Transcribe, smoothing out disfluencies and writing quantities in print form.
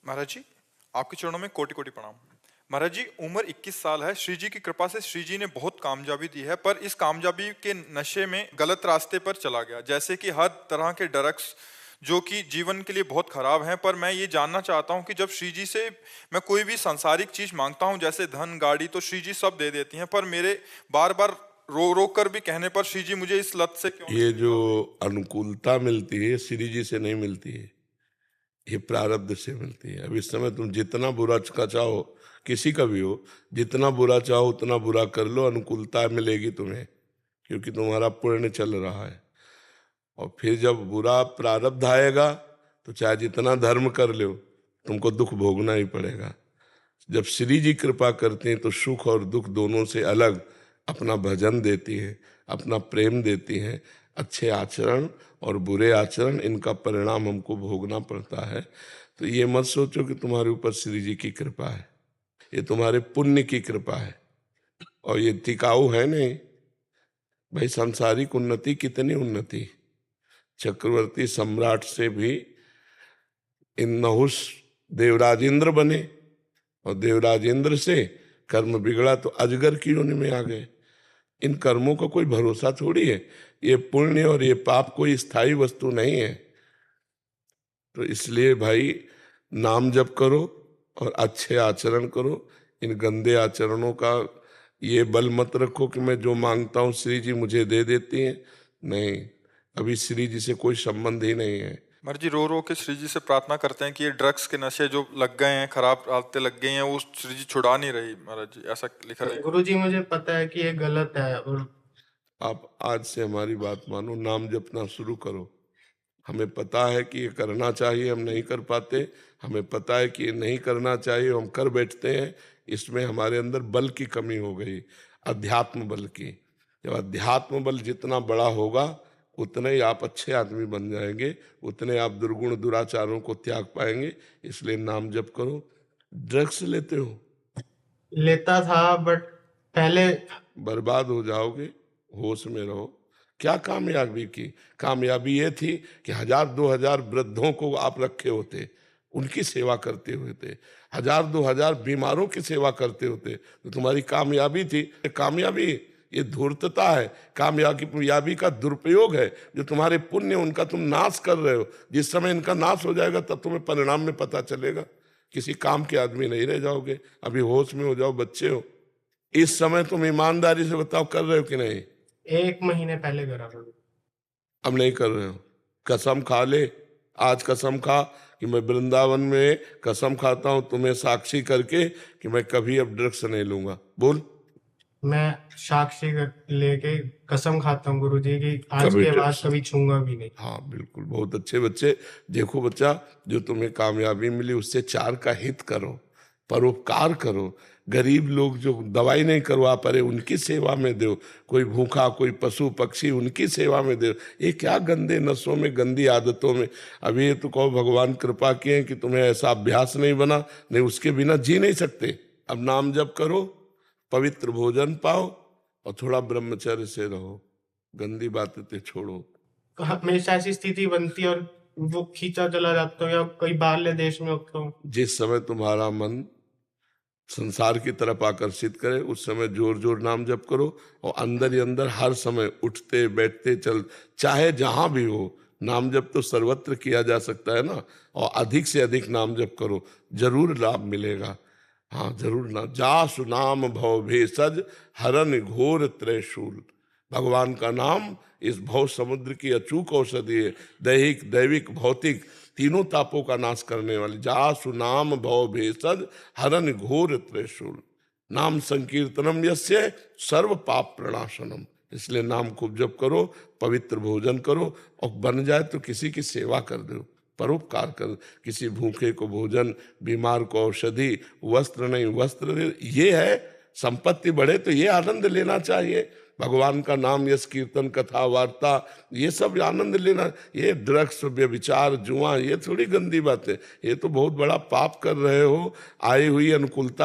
महाराज जी, आपके चरणों में कोटि कोटि प्रणाम। महाराज जी, उम्र 21 साल है। श्री जी की कृपा से श्री जी ने बहुत कामयाबी दी है, पर इस कामयाबी के नशे में गलत रास्ते पर चला गया, जैसे कि हर तरह के ड्रग्स जो कि जीवन के लिए बहुत खराब हैं। पर मैं ये जानना चाहता हूँ कि जब श्री जी से मैं कोई भी सांसारिक चीज मांगता हूँ, जैसे धन गाड़ी, तो श्री जी सब दे देती हैं, पर मेरे बार बार रो रो कर भी कहने पर श्री जी मुझे इस लत से क्यों नहीं ये जो निकाल रही? अनुकूलता मिलती है श्री जी से नहीं मिलती है, ये प्रारब्ध से मिलती है। अब इस समय तुम जितना बुरा का चाहो, किसी का भी हो, जितना बुरा चाहो उतना बुरा कर लो, अनुकूलता मिलेगी तुम्हें, क्योंकि तुम्हारा पुण्य चल रहा है। और फिर जब बुरा प्रारब्ध आएगा तो चाहे जितना धर्म कर लो, तुमको दुख भोगना ही पड़ेगा। जब श्री जी कृपा करते हैं तो सुख और दुख दोनों से अलग अपना भजन देती है, अपना प्रेम देती है। अच्छे आचरण और बुरे आचरण, इनका परिणाम हमको भोगना पड़ता है। तो ये मत सोचो कि तुम्हारे ऊपर श्री जी की कृपा है, ये तुम्हारे पुण्य की कृपा है, और ये टिकाऊ है नहीं। भाई सांसारिक उन्नति कितनी उन्नति, चक्रवर्ती सम्राट से भी इन नहुस देवराज इंद्र बने, और देवराज इंद्र से कर्म बिगड़ा तो अजगर की योनि में आ गए। इन कर्मों का कोई भरोसा थोड़ी है। ये पुण्य और ये पाप कोई स्थायी वस्तु नहीं है। तो इसलिए भाई नाम जप करो और अच्छे आचरण करो। इन गंदे आचरणों का ये बल मत रखो कि मैं जो मांगता हूँ श्री जी मुझे दे देती हैं। नहीं, अभी श्री जी से कोई संबंध ही नहीं है। महाराज जी, रो रो के श्री जी से प्रार्थना करते हैं कि ये ड्रग्स के नशे जो लग गए हैं, खराब आदतें लग गई हैं, वो श्री जी छुड़ा नहीं रही। महाराज जी, ऐसा लिखा है। गुरुजी मुझे पता है कि ये गलत है और आप आज से हमारी बात मानो, नाम जपना शुरू करो। हमें पता है कि ये करना चाहिए, हम नहीं कर पाते। हमें पता है कि ये नहीं करना चाहिए, हम कर बैठते हैं। इसमें हमारे अंदर बल की कमी हो गई, अध्यात्म बल की। जब अध्यात्म बल जितना बड़ा होगा उतने ही आप अच्छे आदमी बन जाएंगे, उतने आप दुर्गुण दुराचारों को त्याग पाएंगे। इसलिए नाम जप करो। ड्रग्स लेते हो, लेता था बट पहले बर्बाद हो जाओगे। होश में रहो। क्या कामयाबी की? कामयाबी ये थी कि 1000-2000 वृद्धों को आप रखे होते, उनकी सेवा करते हुए थे। 1000-2000 बीमारों की सेवा करते होते, तो तुम्हारी कामयाबी थी। कामयाबी ये धूर्तता है, कामयाबी का दुरुपयोग है। जो तुम्हारे पुण्य उनका तुम नाश कर रहे हो। जिस समय इनका नाश हो जाएगा तब तुम्हें परिणाम में पता चलेगा। किसी काम के आदमी नहीं रह जाओगे। अभी होश में हो जाओ, बच्चे हो। इस समय तुम ईमानदारी से बताओ, कर रहे हो कि नहीं? 1 महीने पहले करा था। अब नहीं कर रहे हो? कसम खा ले, आज कसम खा कि मैं वृंदावन में कसम खाता हूं तुम्हें साक्षी करके कि मैं कभी अब ड्रग्स नहीं लूंगा। बोल। मैं साक्षी लेके कसम खाता हूँ गुरुजी की आज कभी के बाद ड्रग्स, कभी छूंगा भी नहीं। हाँ बिल्कुल, बहुत अच्छे बच्चे। देखो बच्चा, जो तुम्हें कामयाबी मिली उससे 4 का हित करो, परोपकार करो। गरीब लोग जो दवाई नहीं करवा पा रहे उनकी सेवा में दो। कोई भूखा, कोई पशु पक्षी, उनकी सेवा में दो। ये क्या गंदे नशों में, गंदी आदतों में। अभी ये तो कहो भगवान कृपा किए कि तुम्हें ऐसा अभ्यास नहीं बना, नहीं उसके बिना जी नहीं सकते। अब नाम जप करो, पवित्र भोजन पाओ और थोड़ा ब्रह्मचर्य से रहो। गंदी बातें छोड़ो। हमेशा ऐसी स्थिति बनती है और वो खींचा चला जाता हूँ या कहीं बाहरले देश में होता हूँ। जिस समय तुम्हारा मन संसार की तरफ आकर्षित करे उस समय जोर जोर नाम जप करो, और अंदर ही अंदर हर समय उठते बैठते चल, चाहे जहां भी हो। नाम जप तो सर्वत्र किया जा सकता है ना। और अधिक से अधिक नाम जप करो, जरूर लाभ मिलेगा। हाँ जरूर ना। जासु नाम भव भेषज हरन घोर त्रैशूल। भगवान का नाम इस भव समुद्र की अचूक औषधि है। दैहिक, दैविक, भौतिक तीनों तापों का नाश करने वाली। जासु नाम भव भेषज हरन घोर त्रैशूल। नाम संकीर्तनम यस्य सर्व पाप प्रणाशनम। इसलिए नाम खूब जप करो, पवित्र भोजन करो, और बन जाए तो किसी की सेवा कर दो, परोपकार कर। किसी भूखे को भोजन, बीमार को औषधि, वस्त्र नहीं वस्त्र दे। ये है संपत्ति बढ़े तो ये आनंद लेना चाहिए। भगवान का नाम, यश कीर्तन, कथा वार्ता, ये सब आनंद लेना। ये ड्रग्स, व्यभिचार, जुआ, ये थोड़ी गंदी बात है। ये तो बहुत बड़ा पाप कर रहे हो। आई हुई अनुकूलता